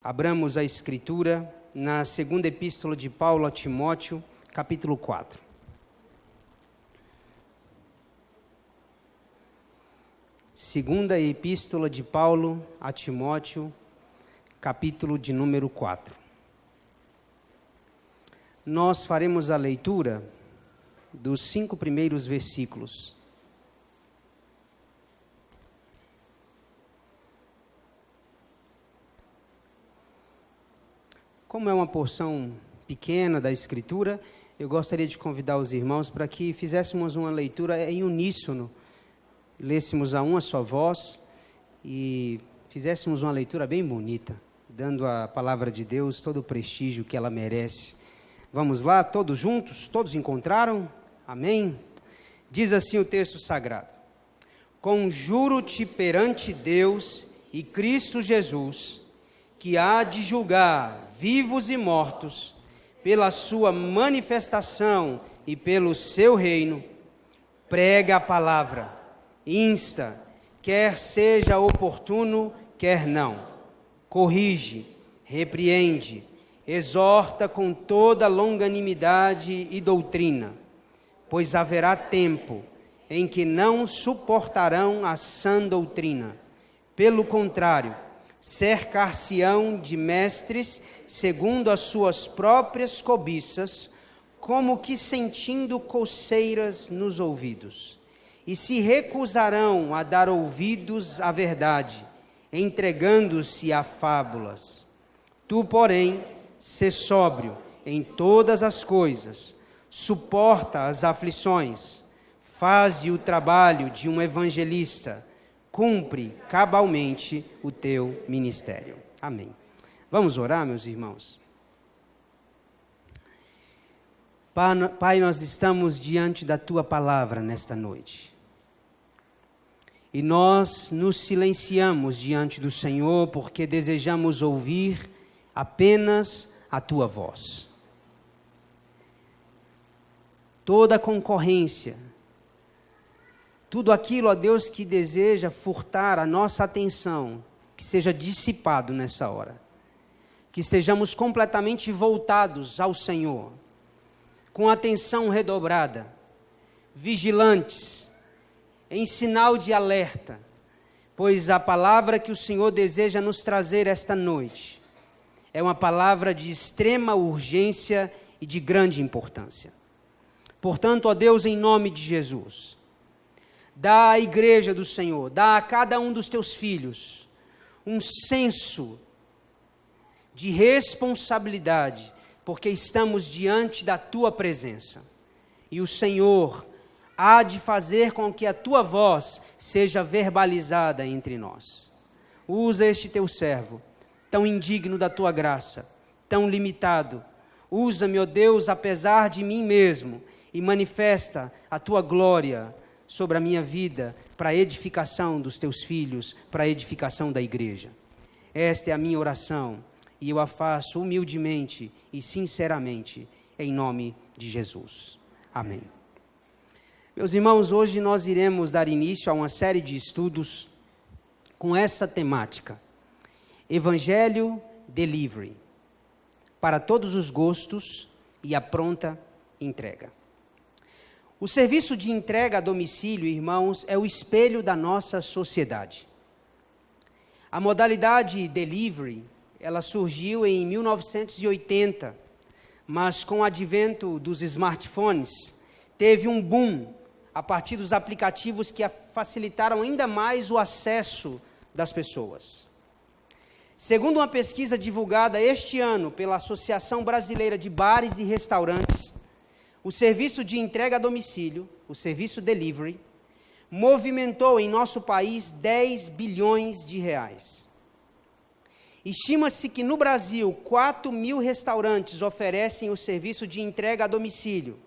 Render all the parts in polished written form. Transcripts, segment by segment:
Abramos a Escritura na segunda epístola de Paulo a Timóteo, capítulo 4. Segunda epístola de Paulo a Timóteo, capítulo de número 4. Nós faremos a leitura dos 5 primeiros versículos. Como é uma porção pequena da Escritura, eu gostaria de convidar os irmãos para que fizéssemos uma leitura em uníssono, lêssemos a uma só voz e fizéssemos uma leitura bem bonita, dando à palavra de Deus todo o prestígio que ela merece. Vamos lá, todos juntos? Todos encontraram? Amém? Diz assim o texto sagrado: Conjuro-te perante Deus e Cristo Jesus, que há de julgar vivos e mortos, pela sua manifestação e pelo seu reino, prega a palavra, insta, quer seja oportuno, quer não, corrige, repreende, exorta com toda longanimidade e doutrina, pois haverá tempo em que não suportarão a sã doutrina. Pelo contrário, cercar-se-ão de mestres segundo as suas próprias cobiças, como que sentindo coceiras nos ouvidos, e se recusarão a dar ouvidos à verdade, entregando-se a fábulas. Tu, porém, sê sóbrio em todas as coisas, suporta as aflições, faze o trabalho de um evangelista, cumpre cabalmente o teu ministério. Amém. Vamos orar, meus irmãos? Pai, nós estamos diante da tua palavra nesta noite. E nós nos silenciamos diante do Senhor porque desejamos ouvir apenas a tua voz. Toda concorrência, tudo aquilo, ó Deus, que deseja furtar a nossa atenção, que seja dissipado nessa hora. Que sejamos completamente voltados ao Senhor, com atenção redobrada, vigilantes, em sinal de alerta, pois a palavra que o Senhor deseja nos trazer esta noite é uma palavra de extrema urgência e de grande importância. Portanto, ó Deus, em nome de Jesus, dá à igreja do Senhor, dá a cada um dos teus filhos um senso de responsabilidade, porque estamos diante da tua presença. E o Senhor há de fazer com que a tua voz seja verbalizada entre nós. Usa este teu servo, tão indigno da tua graça, tão limitado. Usa-me, ó Deus, apesar de mim mesmo, e manifesta a tua glória sobre a minha vida, para a edificação dos teus filhos, para a edificação da igreja. Esta é a minha oração, e eu a faço humildemente e sinceramente, em nome de Jesus. Amém. Meus irmãos, hoje nós iremos dar início a uma série de estudos com essa temática: Evangelho Delivery, para todos os gostos e a pronta entrega. O serviço de entrega a domicílio, irmãos, é o espelho da nossa sociedade. A modalidade delivery, ela surgiu em 1980, mas com o advento dos smartphones, teve um boom a partir dos aplicativos que facilitaram ainda mais o acesso das pessoas. Segundo uma pesquisa divulgada este ano pela Associação Brasileira de Bares e Restaurantes, o serviço de entrega a domicílio, o serviço delivery, movimentou em nosso país 10 bilhões de reais. Estima-se que no Brasil 4 mil restaurantes oferecem o serviço de entrega a domicílio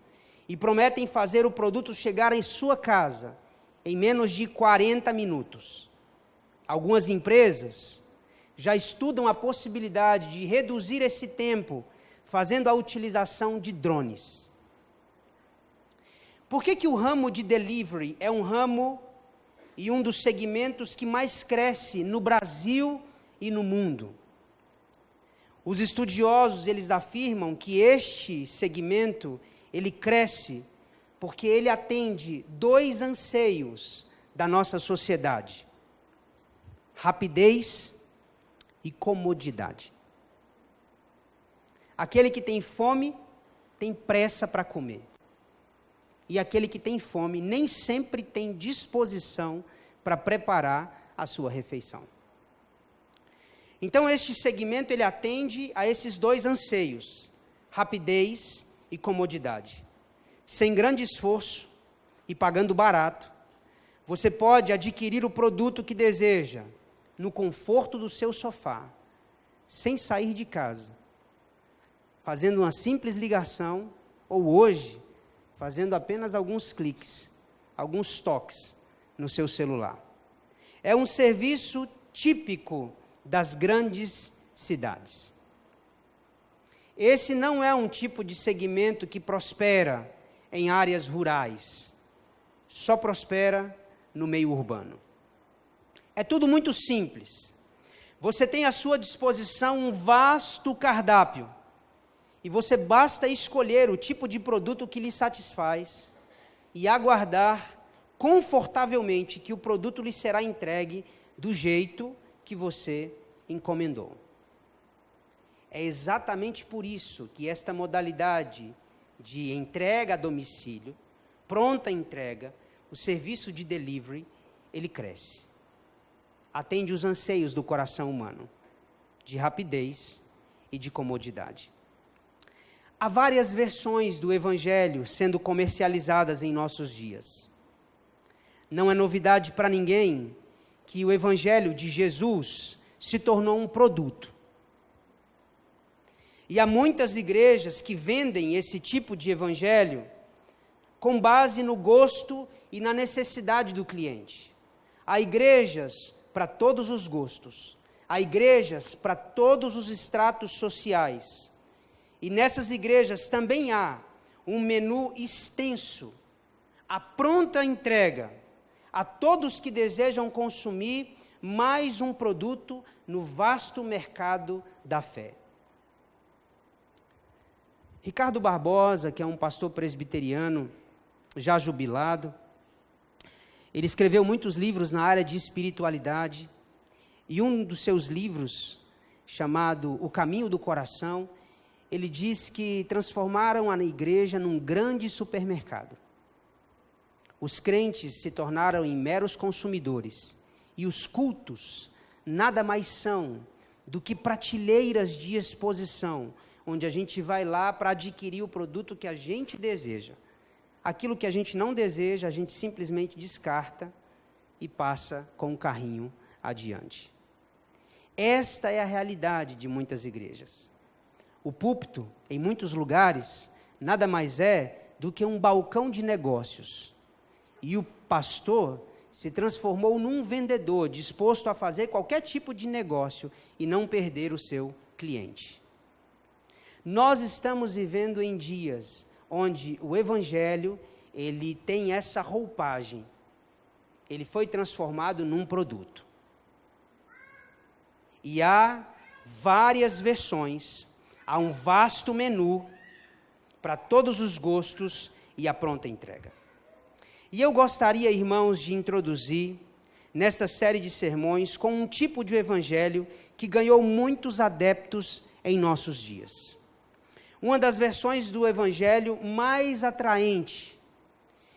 e prometem fazer o produto chegar em sua casa em menos de 40 minutos. Algumas empresas já estudam a possibilidade de reduzir esse tempo fazendo a utilização de drones. Por que o ramo de delivery é um ramo e um dos segmentos que mais cresce no Brasil e no mundo? Os estudiosos, eles afirmam que este segmento, ele cresce porque ele atende dois anseios da nossa sociedade: rapidez e comodidade. Aquele que tem fome tem pressa para comer. E aquele que tem fome nem sempre tem disposição para preparar a sua refeição. Então este segmento ele atende a esses dois anseios: rapidez e comodidade. Sem grande esforço e pagando barato, você pode adquirir o produto que deseja no conforto do seu sofá, sem sair de casa, fazendo uma simples ligação, ou hoje, fazendo apenas alguns cliques, alguns toques no seu celular. É um serviço típico das grandes cidades. Esse não é um tipo de segmento que prospera em áreas rurais, só prospera no meio urbano. É tudo muito simples. Você tem à sua disposição um vasto cardápio, e você basta escolher o tipo de produto que lhe satisfaz e aguardar confortavelmente que o produto lhe será entregue do jeito que você encomendou. É exatamente por isso que esta modalidade de entrega a domicílio, pronta entrega, o serviço de delivery, ele cresce. Atende os anseios do coração humano, de rapidez e de comodidade. Há várias versões do Evangelho sendo comercializadas em nossos dias. Não é novidade para ninguém que o Evangelho de Jesus se tornou um produto. E há muitas igrejas que vendem esse tipo de evangelho com base no gosto e na necessidade do cliente. Há igrejas para todos os gostos, há igrejas para todos os estratos sociais. E nessas igrejas também há um menu extenso, a pronta entrega a todos que desejam consumir mais um produto no vasto mercado da fé. Ricardo Barbosa, que é um pastor presbiteriano, já jubilado, ele escreveu muitos livros na área de espiritualidade, e um dos seus livros, chamado O Caminho do Coração, ele diz que transformaram a igreja num grande supermercado. Os crentes se tornaram em meros consumidores, e os cultos nada mais são do que prateleiras de exposição, onde a gente vai lá para adquirir o produto que a gente deseja. Aquilo que a gente não deseja, a gente simplesmente descarta e passa com o carrinho adiante. Esta é a realidade de muitas igrejas. O púlpito, em muitos lugares, nada mais é do que um balcão de negócios. E o pastor se transformou num vendedor disposto a fazer qualquer tipo de negócio e não perder o seu cliente. Nós estamos vivendo em dias onde o evangelho, ele tem essa roupagem. Ele foi transformado num produto. E há várias versões, há um vasto menu para todos os gostos e a pronta entrega. E eu gostaria, irmãos, de introduzir nesta série de sermões com um tipo de evangelho que ganhou muitos adeptos em nossos dias. Uma das versões do evangelho mais atraente.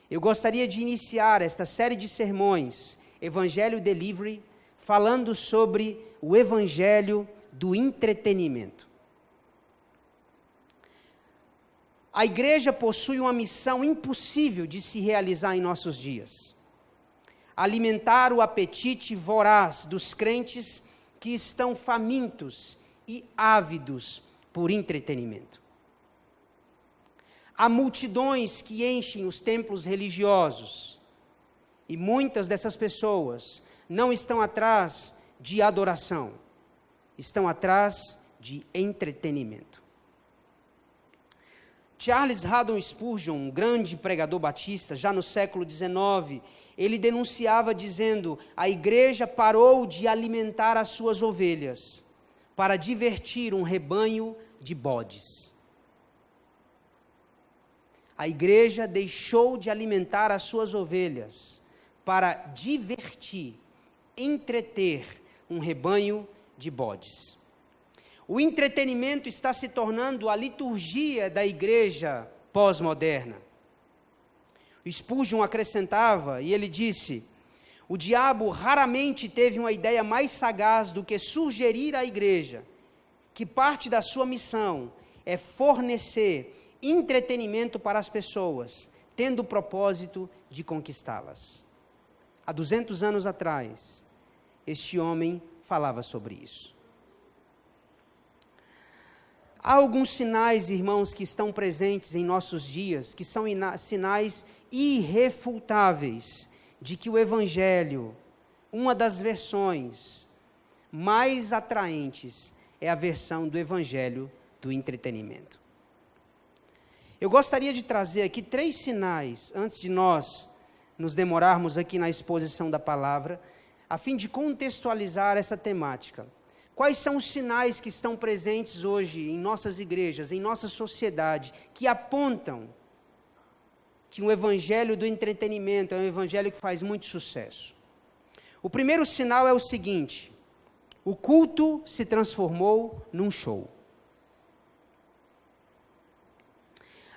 Eu gostaria de iniciar esta série de sermões, Evangelho Delivery, falando sobre o evangelho do entretenimento. A igreja possui uma missão impossível de se realizar em nossos dias: alimentar o apetite voraz dos crentes que estão famintos e ávidos por entretenimento. Há multidões que enchem os templos religiosos, e muitas dessas pessoas não estão atrás de adoração, estão atrás de entretenimento. Charles Haddon Spurgeon, um grande pregador batista, já no século XIX, ele denunciava dizendo: a igreja parou de alimentar as suas ovelhas, para divertir um rebanho de bodes. A igreja deixou de alimentar as suas ovelhas para divertir, entreter um rebanho de bodes. O entretenimento está se tornando a liturgia da igreja pós-moderna. Spurgeon acrescentava, e ele disse: o diabo raramente teve uma ideia mais sagaz do que sugerir à igreja que parte da sua missão é fornecer entretenimento para as pessoas, tendo o propósito de conquistá-las. Há 200 anos atrás, este homem falava sobre isso. Há alguns sinais, irmãos, que estão presentes em nossos dias, que são sinais irrefutáveis de que o Evangelho, uma das versões mais atraentes, é a versão do Evangelho do entretenimento. Eu gostaria de trazer aqui 3 sinais, antes de nós nos demorarmos aqui na exposição da palavra, a fim de contextualizar essa temática. Quais são os sinais que estão presentes hoje em nossas igrejas, em nossa sociedade, que apontam que o evangelho do entretenimento é um evangelho que faz muito sucesso? O primeiro sinal é o seguinte: o culto se transformou num show.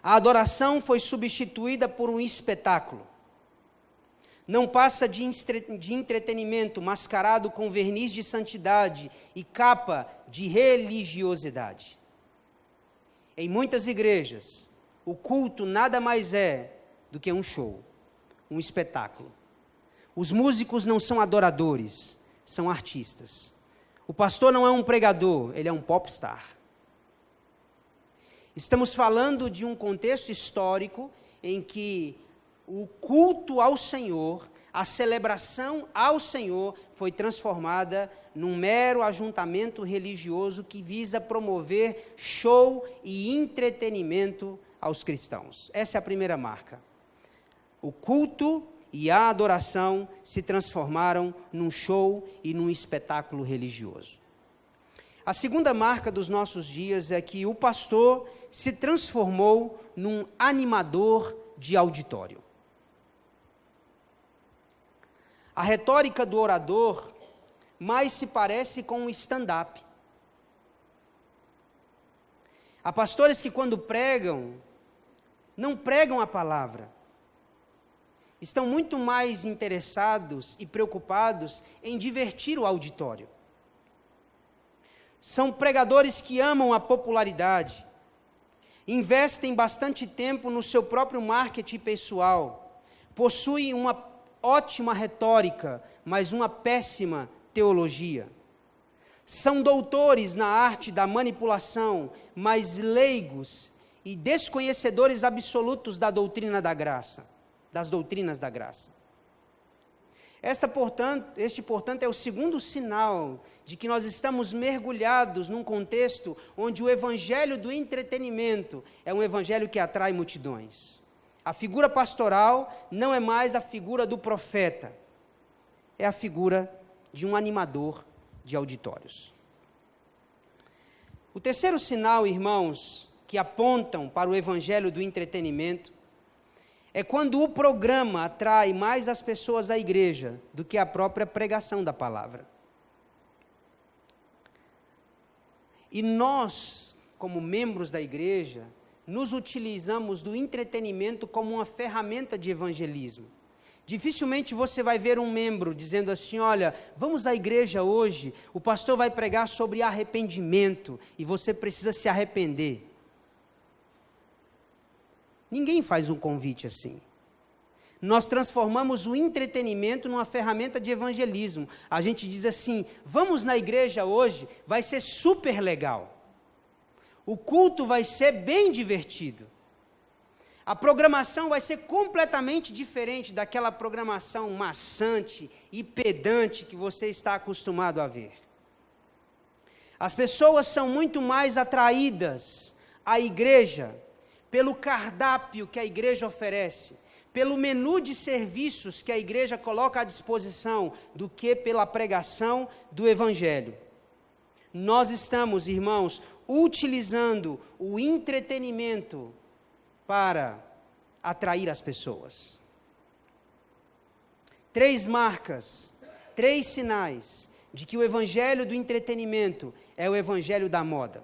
A adoração foi substituída por um espetáculo. Não passa de entretenimento mascarado com verniz de santidade e capa de religiosidade. Em muitas igrejas, o culto nada mais é do que um show, um espetáculo. Os músicos não são adoradores, são artistas. O pastor não é um pregador, ele é um popstar. Estamos falando de um contexto histórico em que o culto ao Senhor, a celebração ao Senhor, foi transformada num mero ajuntamento religioso que visa promover show e entretenimento aos cristãos. Essa é a primeira marca. O culto e a adoração se transformaram num show e num espetáculo religioso. A segunda marca dos nossos dias é que o pastor se transformou num animador de auditório. A retórica do orador mais se parece com um stand-up. Há pastores que, quando pregam, não pregam a palavra. Estão muito mais interessados e preocupados em divertir o auditório. São pregadores que amam a popularidade, investem bastante tempo no seu próprio marketing pessoal, possuem uma ótima retórica, mas uma péssima teologia. São doutores na arte da manipulação, mas leigos e desconhecedores absolutos da doutrina da graça, das doutrinas da graça. Este, portanto, é o segundo sinal de que nós estamos mergulhados num contexto onde o evangelho do entretenimento é um evangelho que atrai multidões. A figura pastoral não é mais a figura do profeta, é a figura de um animador de auditórios. O terceiro sinal, irmãos, que apontam para o evangelho do entretenimento, é quando o programa atrai mais as pessoas à igreja do que a própria pregação da palavra. E nós, como membros da igreja, nos utilizamos do entretenimento como uma ferramenta de evangelismo. Dificilmente você vai ver um membro dizendo assim: olha, vamos à igreja hoje, o pastor vai pregar sobre arrependimento e você precisa se arrepender. Ninguém faz um convite assim. Nós transformamos o entretenimento numa ferramenta de evangelismo. A gente diz assim: vamos na igreja hoje, vai ser super legal. O culto vai ser bem divertido. A programação vai ser completamente diferente daquela programação maçante e pedante que você está acostumado a ver. As pessoas são muito mais atraídas à igreja pelo cardápio que a igreja oferece, pelo menu de serviços que a igreja coloca à disposição, do que pela pregação do evangelho. Nós estamos, irmãos, utilizando o entretenimento para atrair as pessoas. 3 marcas, 3 sinais de que o evangelho do entretenimento é o evangelho da moda.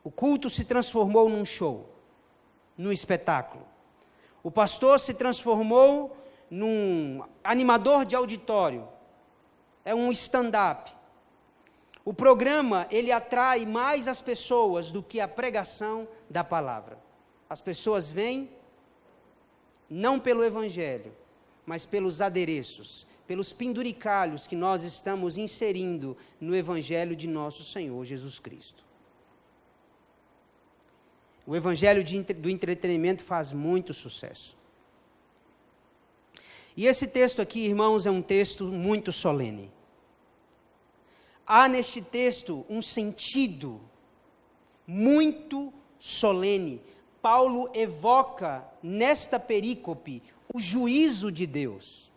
O culto se transformou num show, num espetáculo. O pastor se transformou num animador de auditório. É um stand-up. O programa, ele atrai mais as pessoas do que a pregação da palavra. As pessoas vêm não pelo evangelho, mas pelos adereços, pelos penduricalhos que nós estamos inserindo no evangelho de nosso Senhor Jesus Cristo. O evangelho do entretenimento faz muito sucesso. E esse texto aqui, irmãos, é um texto muito solene. Há neste texto um sentido muito solene. Paulo evoca nesta perícope o juízo de Deus.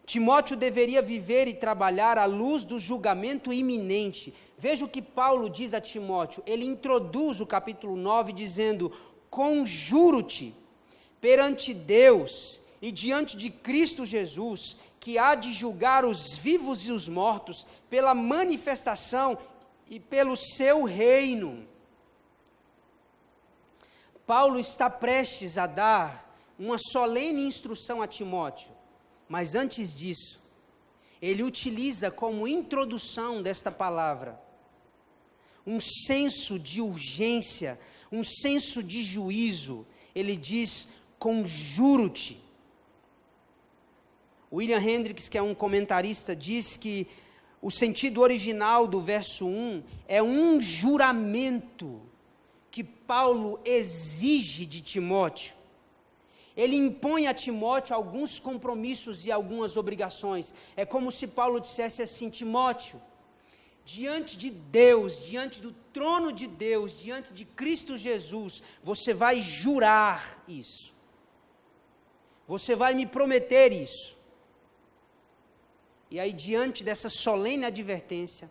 Timóteo deveria viver e trabalhar à luz do julgamento iminente. Veja o que Paulo diz a Timóteo. Ele introduz o capítulo 9 dizendo: conjuro-te perante Deus e diante de Cristo Jesus, que há de julgar os vivos e os mortos pela manifestação e pelo seu reino. Paulo está prestes a dar uma solene instrução a Timóteo, mas antes disso, ele utiliza como introdução desta palavra um senso de urgência, um senso de juízo. Ele diz: conjuro-te. William Hendricks, que é um comentarista, diz que o sentido original do verso 1 é um juramento que Paulo exige de Timóteo. Ele impõe a Timóteo alguns compromissos e algumas obrigações. É como se Paulo dissesse assim: Timóteo, diante de Deus, diante do trono de Deus, diante de Cristo Jesus, você vai jurar isso. Você vai me prometer isso. E aí, diante dessa solene advertência,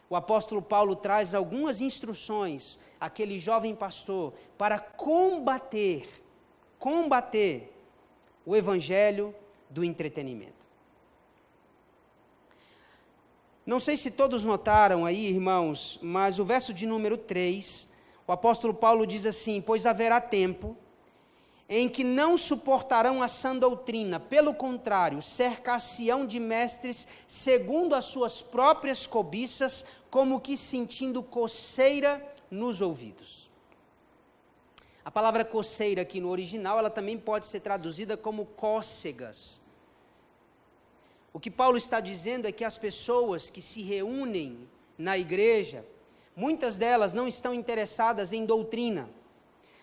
o apóstolo Paulo traz algumas instruções àquele jovem pastor para combater o evangelho do entretenimento. Não sei se todos notaram aí, irmãos, mas o verso de número 3, o apóstolo Paulo diz assim: pois haverá tempo em que não suportarão a sã doutrina, pelo contrário, cercar-se-ão de mestres segundo as suas próprias cobiças, como que sentindo coceira nos ouvidos. A palavra coceira aqui no original, ela também pode ser traduzida como cócegas. O que Paulo está dizendo é que as pessoas que se reúnem na igreja, muitas delas não estão interessadas em doutrina,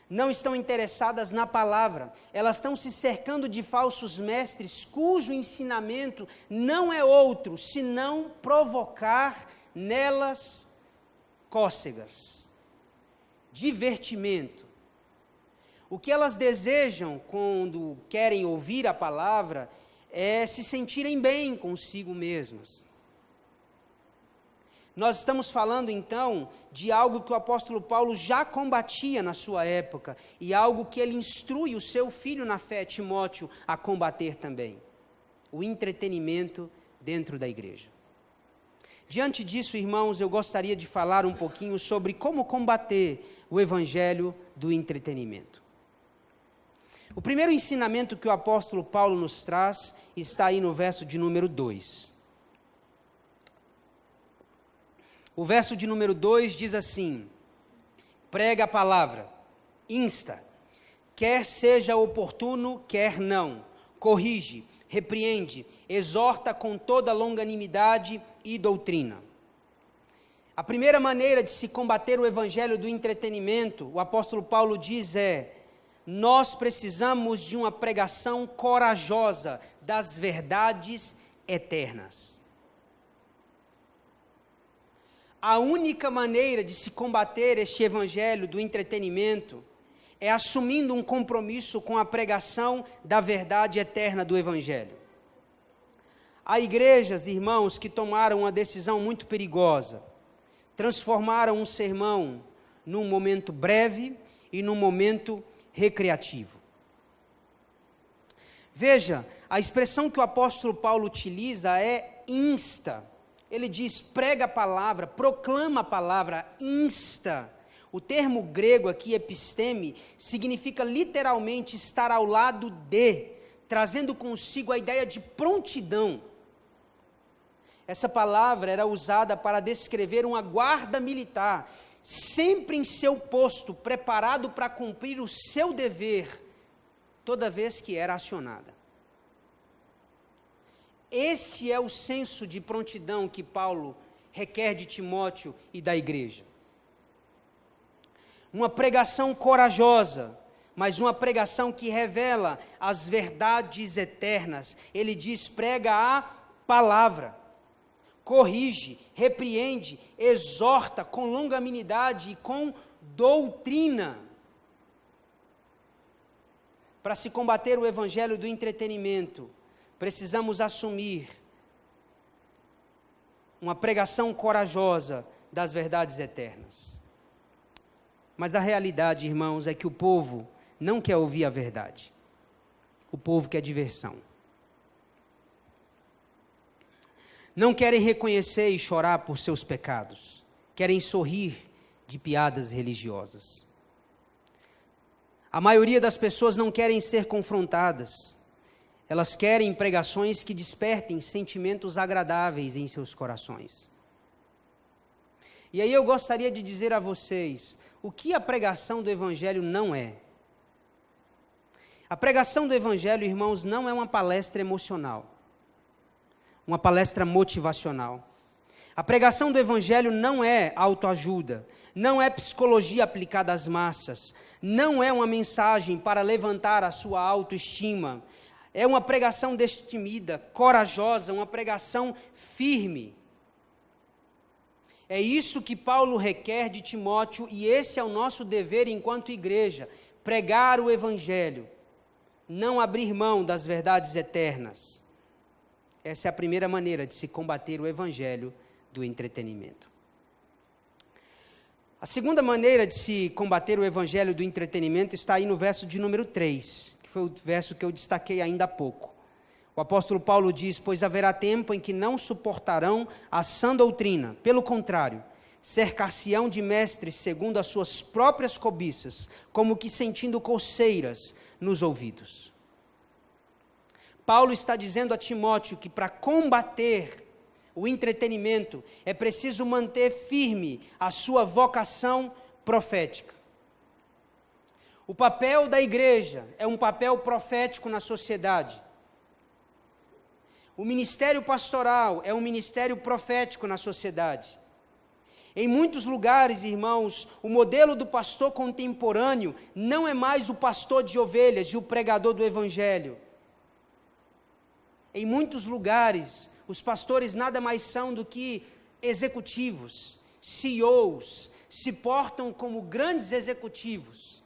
não estão interessadas na palavra, elas estão se cercando de falsos mestres, cujo ensinamento não é outro, senão provocar nelas cócegas, divertimento. O que elas desejam quando querem ouvir a palavra é se sentirem bem consigo mesmas. Nós estamos falando então de algo que o apóstolo Paulo já combatia na sua época e algo que ele instrui o seu filho na fé, Timóteo, a combater também: o entretenimento dentro da igreja. Diante disso, irmãos, eu gostaria de falar um pouquinho sobre como combater o evangelho do entretenimento. O primeiro ensinamento que o apóstolo Paulo nos traz está aí no verso de número 2. O verso de número 2 diz assim: prega a palavra, insta, quer seja oportuno, quer não, corrige, repreende, exorta com toda longanimidade e doutrina. A primeira maneira de se combater o evangelho do entretenimento, o apóstolo Paulo diz nós precisamos de uma pregação corajosa das verdades eternas. A única maneira de se combater este evangelho do entretenimento é assumindo um compromisso com a pregação da verdade eterna do evangelho. Há igrejas, irmãos, que tomaram uma decisão muito perigosa. Transformaram um sermão num momento breve e num momento recreativo. Veja, a expressão que o apóstolo Paulo utiliza é insta. Ele diz, prega a palavra, proclama a palavra, insta. O termo grego aqui, episteme, significa literalmente estar ao lado de, trazendo consigo a ideia de prontidão. Essa palavra era usada para descrever uma guarda militar, sempre em seu posto, preparado para cumprir o seu dever, toda vez que era acionada. Este é o senso de prontidão que Paulo requer de Timóteo e da igreja. Uma pregação corajosa, mas uma pregação que revela as verdades eternas. Ele diz, prega a palavra, corrige, repreende, exorta com longanimidade e com doutrina. Para se combater o evangelho do entretenimento, precisamos assumir uma pregação corajosa das verdades eternas. Mas a realidade, irmãos, é que o povo não quer ouvir a verdade. O povo quer diversão. Não querem reconhecer e chorar por seus pecados. Querem sorrir de piadas religiosas. A maioria das pessoas não querem ser confrontadas. Elas querem pregações que despertem sentimentos agradáveis em seus corações. E aí eu gostaria de dizer a vocês o que a pregação do Evangelho não é. A pregação do Evangelho, irmãos, não é uma palestra emocional, uma palestra motivacional. A pregação do Evangelho não é autoajuda, não é psicologia aplicada às massas, não é uma mensagem para levantar a sua autoestima. É uma pregação destemida, corajosa, uma pregação firme. É isso que Paulo requer de Timóteo e esse é o nosso dever enquanto igreja, pregar o Evangelho, não abrir mão das verdades eternas. Essa é a primeira maneira de se combater o Evangelho do entretenimento. A segunda maneira de se combater o Evangelho do entretenimento está aí no verso de número 3, que foi o verso que eu destaquei ainda há pouco. O apóstolo Paulo diz, pois haverá tempo em que não suportarão a sã doutrina, pelo contrário, cercar-se-ão de mestres segundo as suas próprias cobiças, como que sentindo coceiras nos ouvidos. Paulo está dizendo a Timóteo que para combater o entretenimento é preciso manter firme a sua vocação profética. O papel da igreja é um papel profético na sociedade. O ministério pastoral é um ministério profético na sociedade. Em muitos lugares, irmãos, o modelo do pastor contemporâneo não é mais o pastor de ovelhas e o pregador do evangelho. Em muitos lugares, os pastores nada mais são do que executivos, CEOs, se portam como grandes executivos.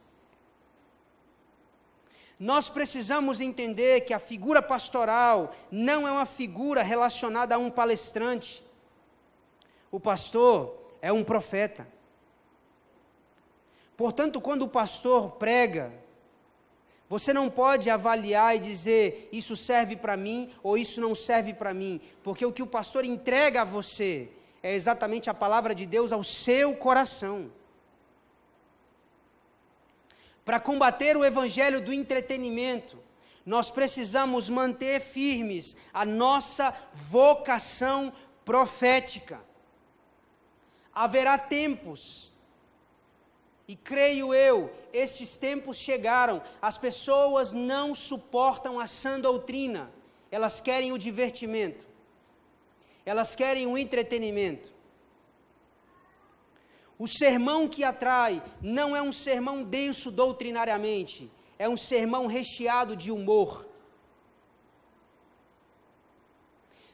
Nós precisamos entender que a figura pastoral não é uma figura relacionada a um palestrante. O pastor é um profeta. Portanto, quando o pastor prega, você não pode avaliar e dizer, isso serve para mim ou isso não serve para mim, porque o que o pastor entrega a você é exatamente a palavra de Deus ao seu coração. Para combater o evangelho do entretenimento, nós precisamos manter firmes a nossa vocação profética. Haverá tempos, e creio eu, estes tempos chegaram, as pessoas não suportam a sã doutrina, elas querem o divertimento, elas querem o entretenimento. O sermão que atrai não é um sermão denso doutrinariamente, é um sermão recheado de humor.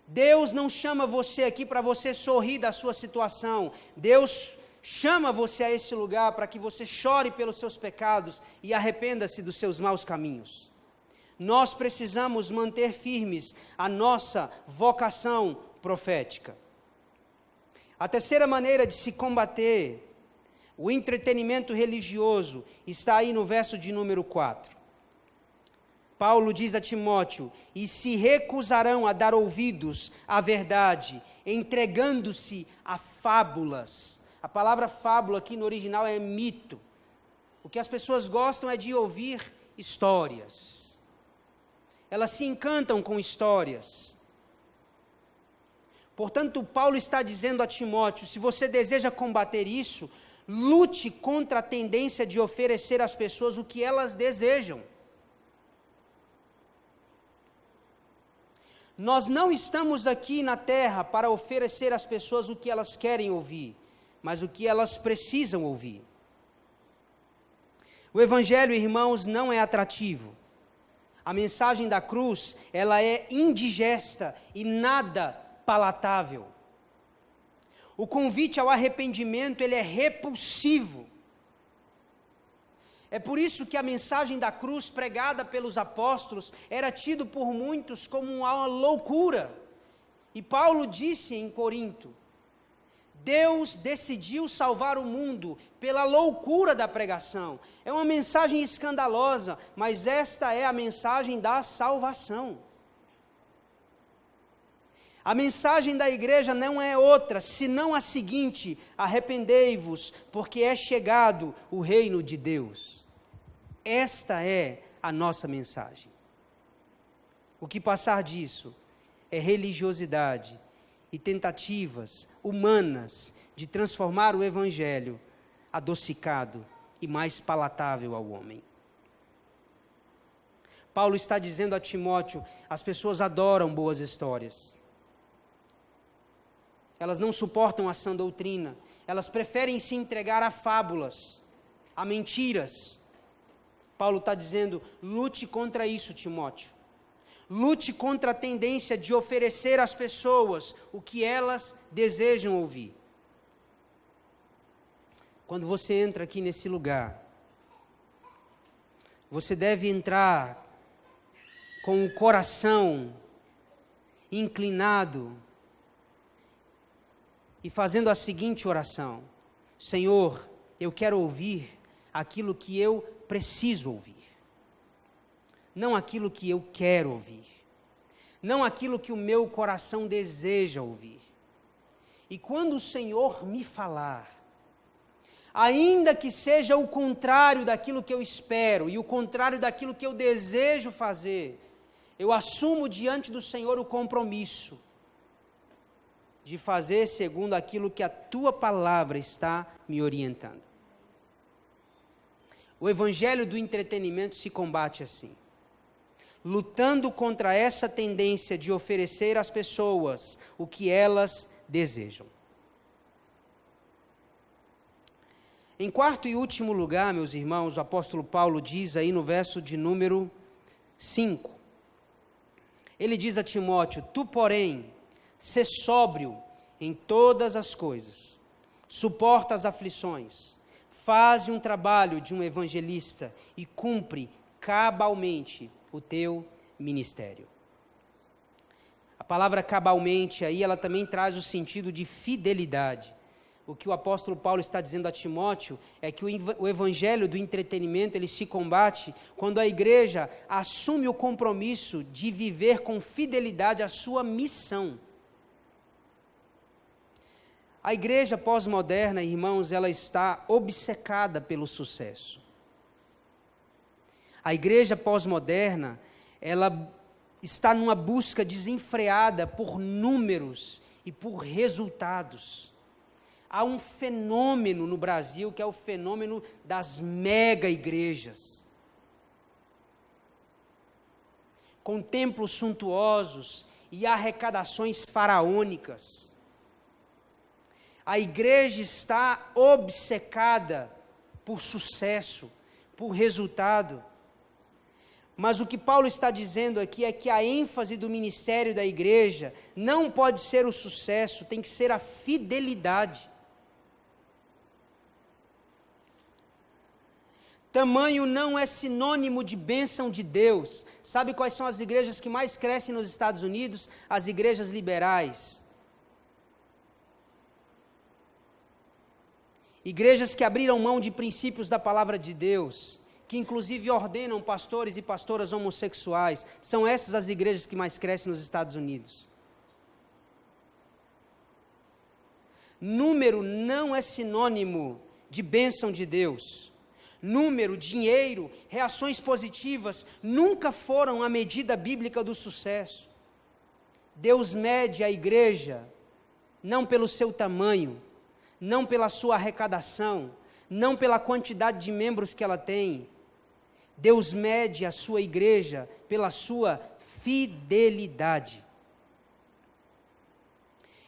Deus não chama você aqui para você sorrir da sua situação. Deus chama você a esse lugar para que você chore pelos seus pecados e arrependa-se dos seus maus caminhos. nós precisamos manter firmes a nossa vocação profética. A terceira maneira de se combater o entretenimento religioso está aí no verso de número 4. Paulo diz a Timóteo: e se recusarão a dar ouvidos à verdade, entregando-se a fábulas. A palavra fábula aqui no original é mito. O que as pessoas gostam é de ouvir histórias. Elas se encantam com histórias. Portanto, Paulo está dizendo a Timóteo: se você deseja combater isso, lute contra a tendência de oferecer às pessoas o que elas desejam. Nós não estamos aqui na terra para oferecer às pessoas o que elas querem ouvir, mas o que elas precisam ouvir. O Evangelho, irmãos, não é atrativo. A mensagem da cruz, ela é indigesta e nada palatável. O convite ao arrependimento, ele é repulsivo. É por isso que a mensagem da cruz pregada pelos apóstolos era tido por muitos como uma loucura. E Paulo disse em Corinto: Deus decidiu salvar o mundo pela loucura da pregação. É uma mensagem escandalosa, mas esta é a mensagem da salvação. A mensagem da igreja não é outra, senão a seguinte: arrependei-vos, porque é chegado o reino de Deus. Esta é a nossa mensagem. O que passar disso é religiosidade e tentativas humanas de transformar o Evangelho adocicado e mais palatável ao homem. Paulo está dizendo a Timóteo: as pessoas adoram boas histórias. Elas não suportam a sã doutrina. Elas preferem se entregar a fábulas, a mentiras. Paulo está dizendo: lute contra isso, Timóteo. Lute contra a tendência de oferecer às pessoas o que elas desejam ouvir. Quando você entra aqui nesse lugar, você deve entrar com o coração inclinado e fazendo a seguinte oração: Senhor, eu quero ouvir aquilo que eu preciso ouvir. Não aquilo que eu quero ouvir. Não aquilo que o meu coração deseja ouvir. E quando o Senhor me falar, ainda que seja o contrário daquilo que eu espero e o contrário daquilo que eu desejo fazer, eu assumo diante do Senhor o compromisso de fazer segundo aquilo que a tua palavra está me orientando. O evangelho do entretenimento se combate assim, lutando contra essa tendência de oferecer às pessoas o que elas desejam. Em quarto e último lugar, meus irmãos, o apóstolo Paulo diz aí no verso de número 5, ele diz a Timóteo: tu, porém, sê sóbrio em todas as coisas, suporta as aflições, faz um trabalho de um evangelista e cumpre cabalmente o teu ministério. A palavra cabalmente aí, ela também traz o sentido de fidelidade. O que o apóstolo Paulo está dizendo a Timóteo é que o evangelho do entretenimento, ele se combate quando a igreja assume o compromisso de viver com fidelidade a sua missão. A igreja pós-moderna, irmãos, ela está obcecada pelo sucesso. A igreja pós-moderna, ela está numa busca desenfreada por números e por resultados. Há um fenômeno no Brasil que é o fenômeno das mega igrejas. Com templos suntuosos e arrecadações faraônicas. A igreja está obcecada por sucesso, por resultado. Mas o que Paulo está dizendo aqui é que a ênfase do ministério da igreja não pode ser o sucesso, tem que ser a fidelidade. Tamanho não é sinônimo de bênção de Deus. Sabe quais são as igrejas que mais crescem nos Estados Unidos? As igrejas liberais. Igrejas que abriram mão de princípios da palavra de Deus, que inclusive ordenam pastores e pastoras homossexuais. São essas as igrejas que mais crescem nos Estados Unidos. Número não é sinônimo de bênção de Deus. Número, dinheiro, reações positivas nunca foram a medida bíblica do sucesso. Deus mede a igreja não pelo seu tamanho, não pela sua arrecadação, não pela quantidade de membros que ela tem. Deus mede a sua igreja pela sua fidelidade.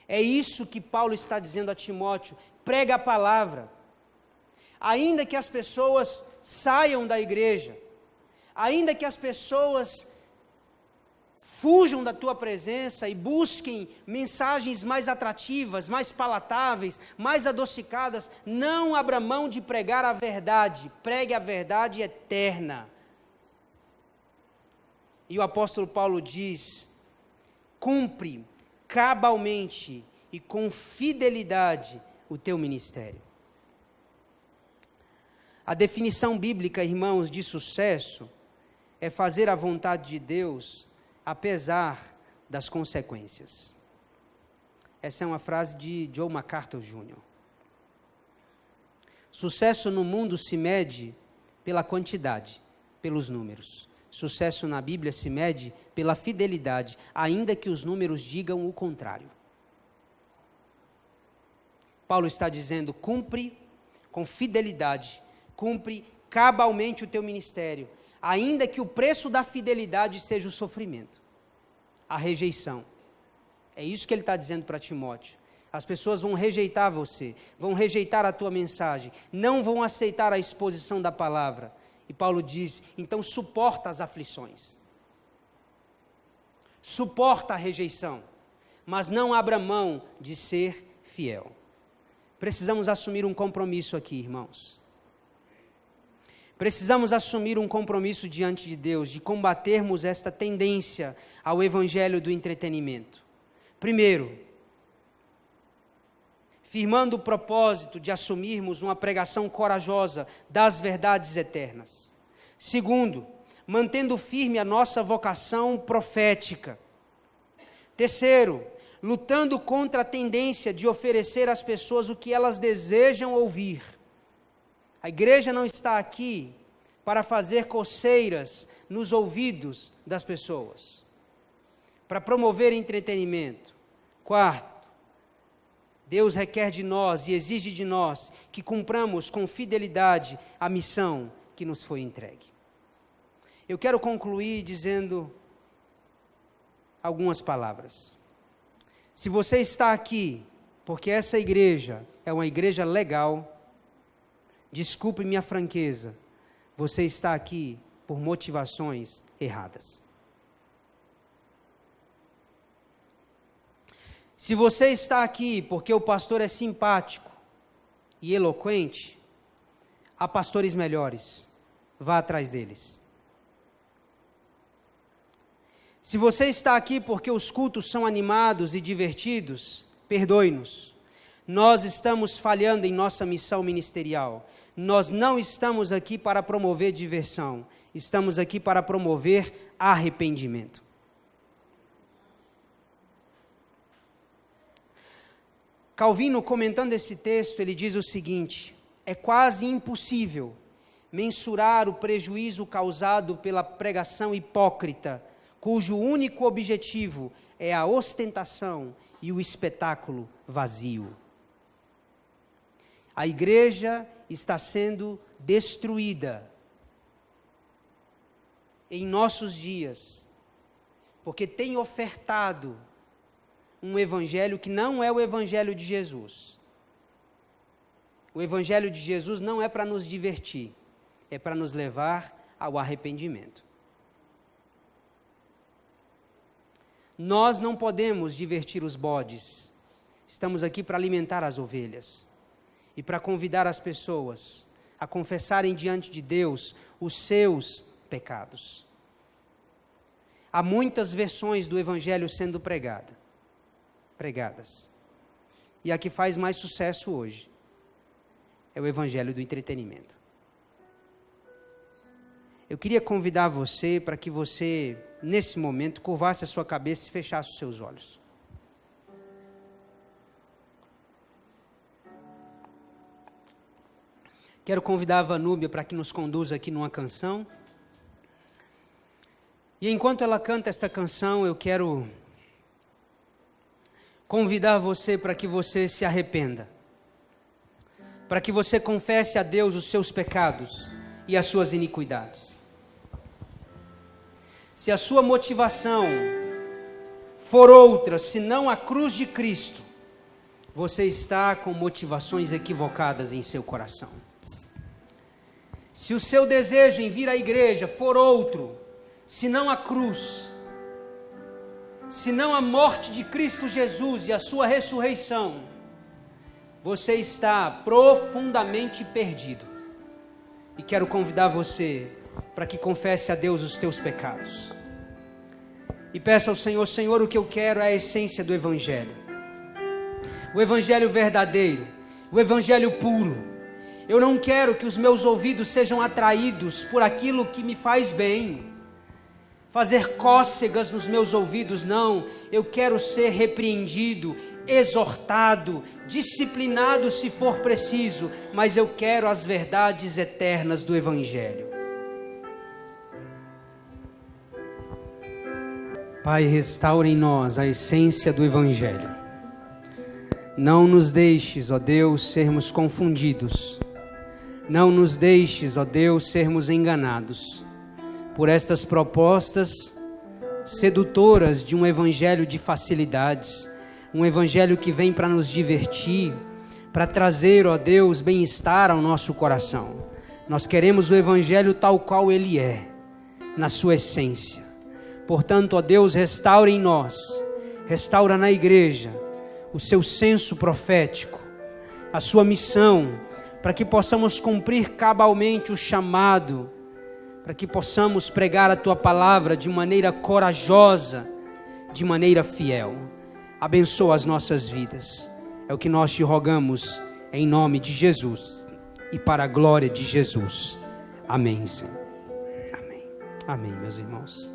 É isso que Paulo está dizendo a Timóteo: prega a palavra. Ainda que as pessoas saiam da igreja, ainda que as pessoas fujam da tua presença e busquem mensagens mais atrativas, mais palatáveis, mais adocicadas, não abra mão de pregar a verdade. Pregue a verdade eterna. E o apóstolo Paulo diz: cumpre cabalmente e com fidelidade o teu ministério. A definição bíblica, irmãos, de sucesso é fazer a vontade de Deus apesar das consequências. Essa é uma frase de Joe MacArthur Jr. Sucesso no mundo se mede pela quantidade, pelos números. Sucesso na Bíblia se mede pela fidelidade, ainda que os números digam o contrário. Paulo está dizendo: cumpre com fidelidade, cumpre cabalmente o teu ministério, ainda que o preço da fidelidade seja o sofrimento, a rejeição. É isso que ele está dizendo para Timóteo. As pessoas vão rejeitar você, vão rejeitar a tua mensagem, não vão aceitar a exposição da palavra. E Paulo diz: então suporta as aflições, suporta a rejeição, mas não abra mão de ser fiel. Precisamos assumir um compromisso aqui, irmãos. Precisamos assumir um compromisso diante de Deus, de combatermos esta tendência ao evangelho do entretenimento. Primeiro, firmando o propósito de assumirmos uma pregação corajosa das verdades eternas. Segundo, mantendo firme a nossa vocação profética. Terceiro, lutando contra a tendência de oferecer às pessoas o que elas desejam ouvir. A igreja não está aqui para fazer coceiras nos ouvidos das pessoas, para promover entretenimento. Quarto, Deus requer de nós e exige de nós que cumpramos com fidelidade a missão que nos foi entregue. Eu quero concluir dizendo algumas palavras. Se você está aqui porque essa igreja é uma igreja legal, desculpe minha franqueza, você está aqui por motivações erradas. Se você está aqui porque o pastor é simpático e eloquente, há pastores melhores, vá atrás deles. Se você está aqui porque os cultos são animados e divertidos, perdoe-nos. Nós estamos falhando em nossa missão ministerial. Nós não estamos aqui para promover diversão, estamos aqui para promover arrependimento. Calvino, comentando esse texto, ele diz o seguinte: é quase impossível mensurar o prejuízo causado pela pregação hipócrita, cujo único objetivo é a ostentação e o espetáculo vazio. A igreja está sendo destruída em nossos dias, porque tem ofertado um evangelho que não é o evangelho de Jesus. O evangelho de Jesus não é para nos divertir, é para nos levar ao arrependimento. Nós não podemos divertir os bodes, estamos aqui para alimentar as ovelhas e para convidar as pessoas a confessarem diante de Deus os seus pecados. Há muitas versões do Evangelho sendo pregadas. E a que faz mais sucesso hoje é o Evangelho do entretenimento. Eu queria convidar você para que você, nesse momento, curvasse a sua cabeça e fechasse os seus olhos. Quero convidar a Vanúbia para que nos conduza aqui numa canção. E enquanto ela canta esta canção, eu quero convidar você para que você se arrependa. Para que você confesse a Deus os seus pecados e as suas iniquidades. Se a sua motivação for outra, senão a cruz de Cristo, você está com motivações equivocadas em seu coração. Se o seu desejo em vir à igreja for outro, senão a cruz, senão a morte de Cristo Jesus e a sua ressurreição, você está profundamente perdido. E quero convidar você para que confesse a Deus os teus pecados. E peça ao Senhor: Senhor, o que eu quero é a essência do Evangelho. O Evangelho verdadeiro, o Evangelho puro. Eu não quero que os meus ouvidos sejam atraídos por aquilo que me faz bem, fazer cócegas nos meus ouvidos, não. Eu quero ser repreendido, exortado, disciplinado se for preciso, mas eu quero as verdades eternas do Evangelho. Pai, restaura em nós a essência do Evangelho. Não nos deixes, ó Deus, sermos confundidos. Não nos deixes, ó Deus, sermos enganados por estas propostas sedutoras de um evangelho de facilidades, um evangelho que vem para nos divertir, para trazer, ó Deus, bem-estar ao nosso coração. Nós queremos o evangelho tal qual ele é, na sua essência. Portanto, ó Deus, restaura em nós, restaura na igreja o seu senso profético, a sua missão, para que possamos cumprir cabalmente o chamado, para que possamos pregar a Tua palavra de maneira corajosa, de maneira fiel. Abençoa as nossas vidas. É o que nós te rogamos, em nome de Jesus e para a glória de Jesus. Amém, Senhor. Amém. Amém, meus irmãos.